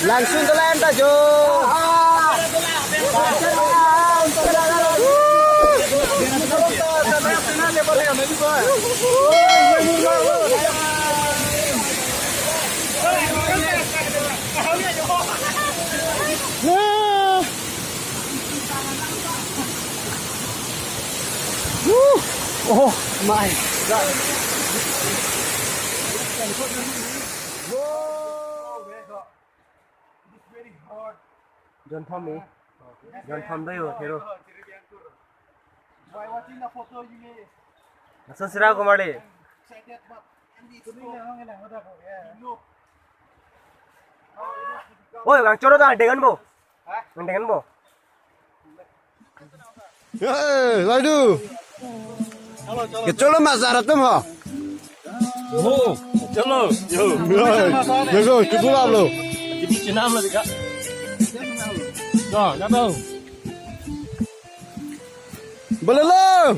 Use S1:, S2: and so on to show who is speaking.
S1: Langsung telan tajo. Oh my god. Don't come me. Don't come do you, hero.
S2: By watching the photo you may
S1: Nasa sira ko mali.
S2: excited but
S1: Oi, bang choro dah dengan bo. Dengan bo.
S3: Hey, Ladu. Cholo mas zarat tum ho.
S4: Oh, chalo. Yo.
S3: Yo, cukup lah lo.
S4: Jadi cenam lah dekat. Dah, dah tahu.
S3: Boleh lo.